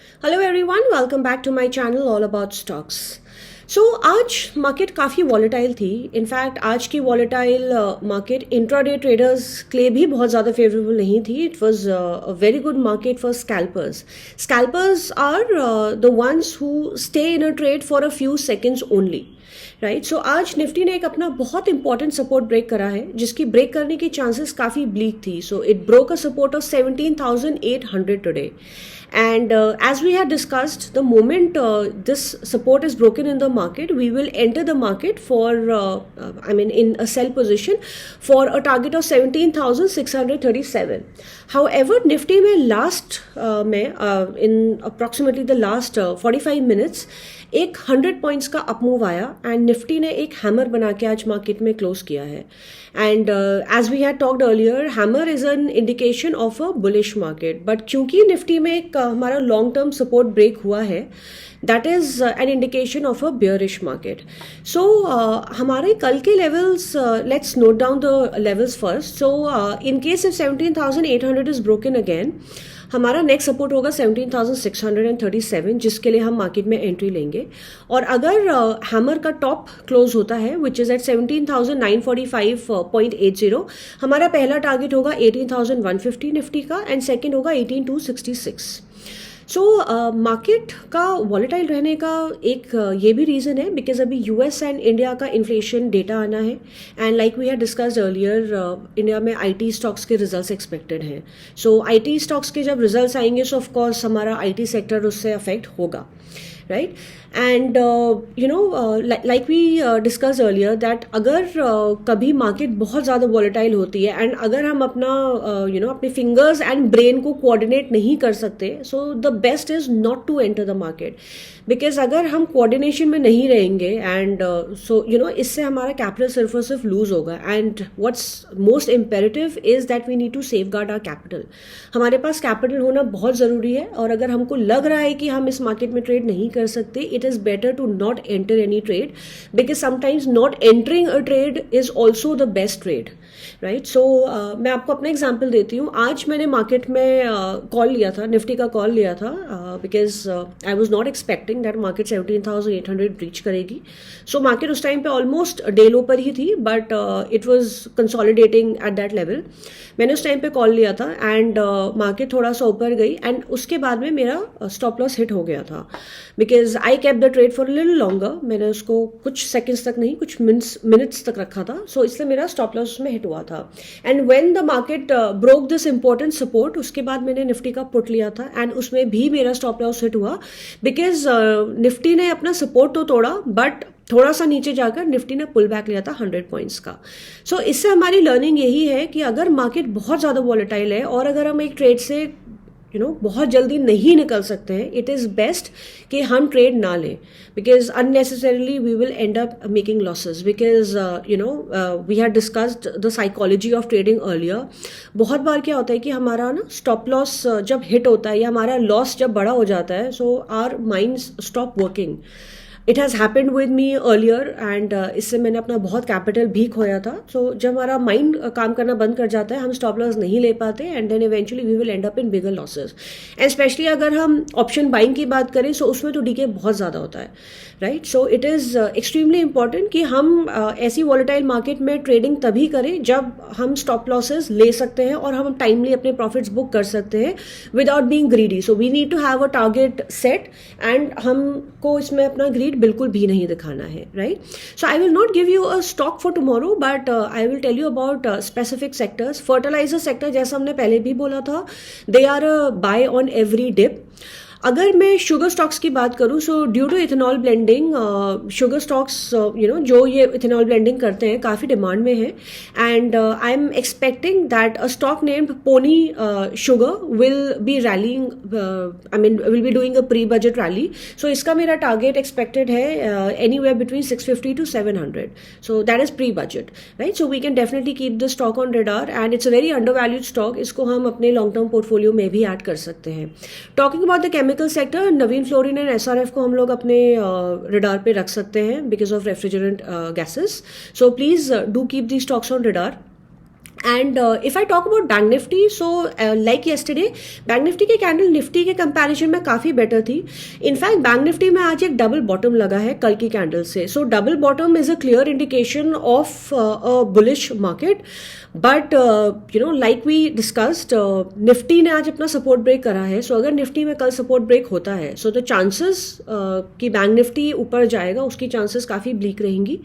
Hello everyone, welcome back to my channel all about stocks. So आज market काफ़ी volatile थी। In fact आज की वॉलेटाइल मार्केट इंट्राडे ट्रेडर्स के लिए भी बहुत ज़्यादा फेवरेबल नहीं थी। It was a very good market for scalpers. Scalpers are the ones who stay in a trade for a few seconds only, right. So आज निफ्टी ने एक अपना बहुत इंपॉर्टेंट सपोर्ट ब्रेक करा है, जिसकी ब्रेक करने की चांसेस काफ़ी ब्लीक थी। So it broke a support of 17,800 today. And as we had discussed, the moment this support is broken in the market, we will enter the market for, in a sell position for a target of 17,637. However, Nifty में last in approximately the last 45 minutes एक 100 points का up move आया and Nifty ने एक hammer बना के आज market में क्लोज किया है। And as we had talked earlier, hammer is an indication of a bullish market, but क्योंकि निफ्टी में एक हमारा लॉन्ग टर्म सपोर्ट ब्रेक हुआ है, that is an indication of a bearish market. So हमारे कल के levels, let's note down the levels first. So in case if 17,800 is broken again, हमारा नेक्स्ट सपोर्ट होगा 17,637, जिसके लिए हम मार्केट में एंट्री लेंगे। और अगर हैमर का टॉप क्लोज होता है विच इज़ एट 17,945.80, हमारा पहला टारगेट होगा 18,150 निफ्टी का एंड सेकेंड होगा 18,266। सो मार्केट का वॉलेटाइल रहने का एक ये भी रीज़न है बिकॉज अभी यूएस एंड इंडिया का इन्फ्लेशन डेटा आना है and like we had discussed earlier, India में आईटी स्टॉक्स के रिजल्ट्स एक्सपेक्टेड हैं। सो आईटी स्टॉक्स के जब रिजल्ट्स आएंगे सो ऑफकोर्स हमारा आईटी सेक्टर उससे अफेक्ट होगा, right. And like we discussed earlier that अगर कभी मार्केट बहुत ज़्यादा वॉलेटाइल होती है एंड अगर हम अपना अपने फिंगर्स एंड ब्रेन को कोऑर्डिनेट नहीं कर सकते, so the best is not to enter the market. Because अगर हम कोऑर्डिनेशन में नहीं रहेंगे एंड इससे हमारा कैपिटल सिर्फ लूज होगा। And what's most imperative is that we need to safeguard our capital. हमारे पास कैपिटल होना बहुत ज़रूरी है, और अगर हमको लग रहा है कि हम इस मार्केट में ट्रेड नहीं कर सकते, it is better to not enter any trade, because sometimes not entering a trade is also the best trade, right? So मैं आपको अपना एग्जांपल देती हूँ। आज मैंने मार्केट में कॉल लिया था, निफ्टी का कॉल लिया था, because I was not expecting that market 17,800 reach करेगी। सो मार्केट उस टाइम पे ऑलमोस्ट डे लो पर ही थी, but it was consolidating at that level. मैंने उस टाइम पे कॉल लिया था एंड मार्केट थोड़ा सा ऊपर गई एंड उसके बाद में मेरा स्टॉप लॉस हिट हो गया था, because I kept the trade for little longer. मैंने उसको कुछ सेकंड्स तक नहीं, कुछ मिनट्स तक रखा था। सो इसलिए मेरा स्टॉप लॉस उसमें हिट हुआ था। And when the market broke this important support, उसके बाद मैंने निफ्टी का पुट लिया था एंड उसमें भी मेरा स्टॉप लॉस हिट हुआ, बिकॉज निफ्टी ने अपना सपोर्ट तो तोड़ा, बट थोड़ा सा नीचे जाकर निफ्टी ने पुल बैक लिया था 100 पॉइंट्स का। सो इससे हमारी लर्निंग यही है कि अगर मार्केट बहुत ज़्यादा वॉलेटाइल है और अगर हम एक ट्रेड से बहुत जल्दी नहीं निकल सकते हैं, इट इज़ बेस्ट कि हम ट्रेड ना लें, because unnecessarily we will end up making losses. Because we had discussed the psychology of trading earlier. बहुत बार क्या होता है कि हमारा ना स्टॉप लॉस जब हिट होता है या हमारा लॉस जब बड़ा हो जाता है, so our minds stop working. It has happened with me earlier and इससे मैंने अपना बहुत कैपिटल भी खोया था। सो जब हमारा माइंड काम करना बंद कर जाता है, हम स्टॉप लॉस नहीं ले पाते and then eventually we will end up in bigger losses. And specially अगर हम ऑप्शन बाइंग की बात करें, सो उसमें तो डीके बहुत ज़्यादा होता है, right. So it is extremely important कि हम ऐसी वॉलेटाइल मार्केट में ट्रेडिंग तभी करें जब हम स्टॉप लॉसेस ले सकते हैं और हम टाइमली अपने प्रॉफिट्स बुक कर सकते हैं without being greedy. So we need to have a target set and हमको इसमें अपना ग्रीड बिल्कुल भी नहीं दिखाना है, right. So I will not give you a stock for tomorrow, but I will tell you about specific sectors. Fertiliser sector, जैसा हमने पहले भी बोला था, they are a buy on every dip. अगर मैं शुगर स्टॉक्स की बात करूं, so due to ethanol blending, sugar stocks जो ये इथेनॉल ब्लेंडिंग करते हैं काफ़ी डिमांड में है and I am expecting that a stock named Ponni sugar will be rallying, will be doing a pre budget rally. So इसका मेरा टारगेट एक्सपेक्टेड है anywhere between 650 to 700. So that is pre budget, right. So we can definitely keep the stock on radar and it's a very undervalued stock. इसको हम अपने long term portfolio में भी add कर सकते हैं। Talking about the chemical sector, Naveen fluorine and SRF को हम लोग अपने रेडार पे रख सकते हैं because of refrigerant gases. So please do keep the stocks on radar. And if I talk about bank Nifty, so like yesterday bank Nifty की candle Nifty के कंपैरिजन में काफ़ी बेटर थी. इनफैक्ट बैंक निफ्टी में आज एक double bottom लगा है कल की कैंडल से. So double bottom is a clear indication of a bullish market. But like we discussed, Nifty ने आज अपना सपोर्ट ब्रेक करा है. सो अगर निफ्टी में कल सपोर्ट ब्रेक होता है, सो द चांसेस कि बैंक निफ्टी ऊपर जाएगा उसकी चांसेस काफ़ी ब्लीक रहेंगी.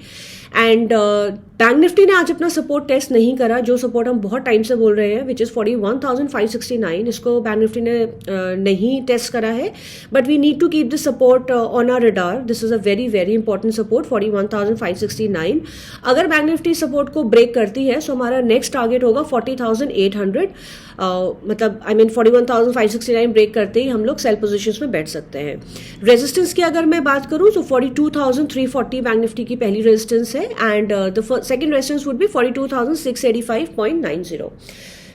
एंड बैंक निफ्टी ने आज अपना सपोर्ट टेस्ट नहीं करा, जो सपोर्ट हम बहुत टाइम से बोल रहे हैं, विच इज़ 41,569. इसको बैंक निफ्टी ने नहीं टेस्ट करा है. But we need to keep this support on our radar. This is a very very important support, 41,569. अगर बैंक निफ्टी सपोर्ट को ब्रेक करती है, सो हमारा नेक्स्ट टारगेट होगा 40,800. मतलब आई मीन 41,569 ब्रेक करते ही हम लोग सेल पोजिशंस में बैठ सकते हैं. रेजिस्टेंस की अगर मैं बात करूं तो 42,340 बैंक निफ्टी की पहली रेजिस्टेंस है. And the second resistance would be 42,685.90.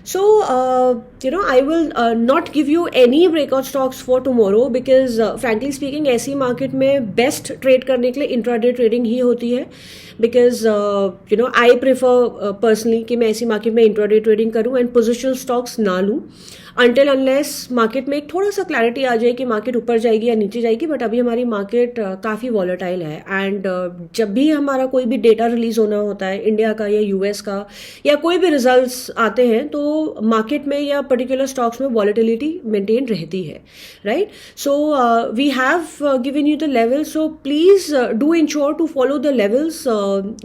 So, I will not give you any breakout stocks for tomorrow because, frankly speaking, ऐसी मार्केट में बेस्ट ट्रेड करने के लिए इंट्राडे ट्रेडिंग ही होती है. बिकॉज आई प्रेफर पर्सनली कि मैं ऐसी मार्केट में इंट्राडे ट्रेडिंग करूं एंड पोजिशनल स्टॉक्स ना लूं अनटिल अनलेस मार्केट में एक थोड़ा सा क्लैरिटी आ जाए कि मार्केट ऊपर जाएगी या नीचे जाएगी. बट अभी हमारी मार्केट काफ़ी वॉलेटाइल है. एंड जब भी हमारा कोई भी डेटा रिलीज होना होता है इंडिया का या यूएस का या कोई भी रिजल्ट्स आते हैं, तो मार्केट में या पर्टिकुलर स्टॉक्स में वॉलेटिलिटी मेंटेन रहती है, right. So we have given you the level, so please do ensure to follow the levels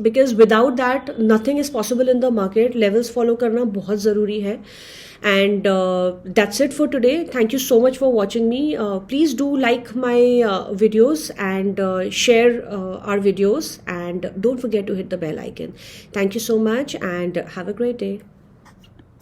because without that nothing is possible in the market. Levels follow करना बहुत ज़रूरी है. And that's it for today. Thank you so much for watching me. Please do like my videos and share our videos, and don't forget to hit the bell icon. Thank you so much and have a great day.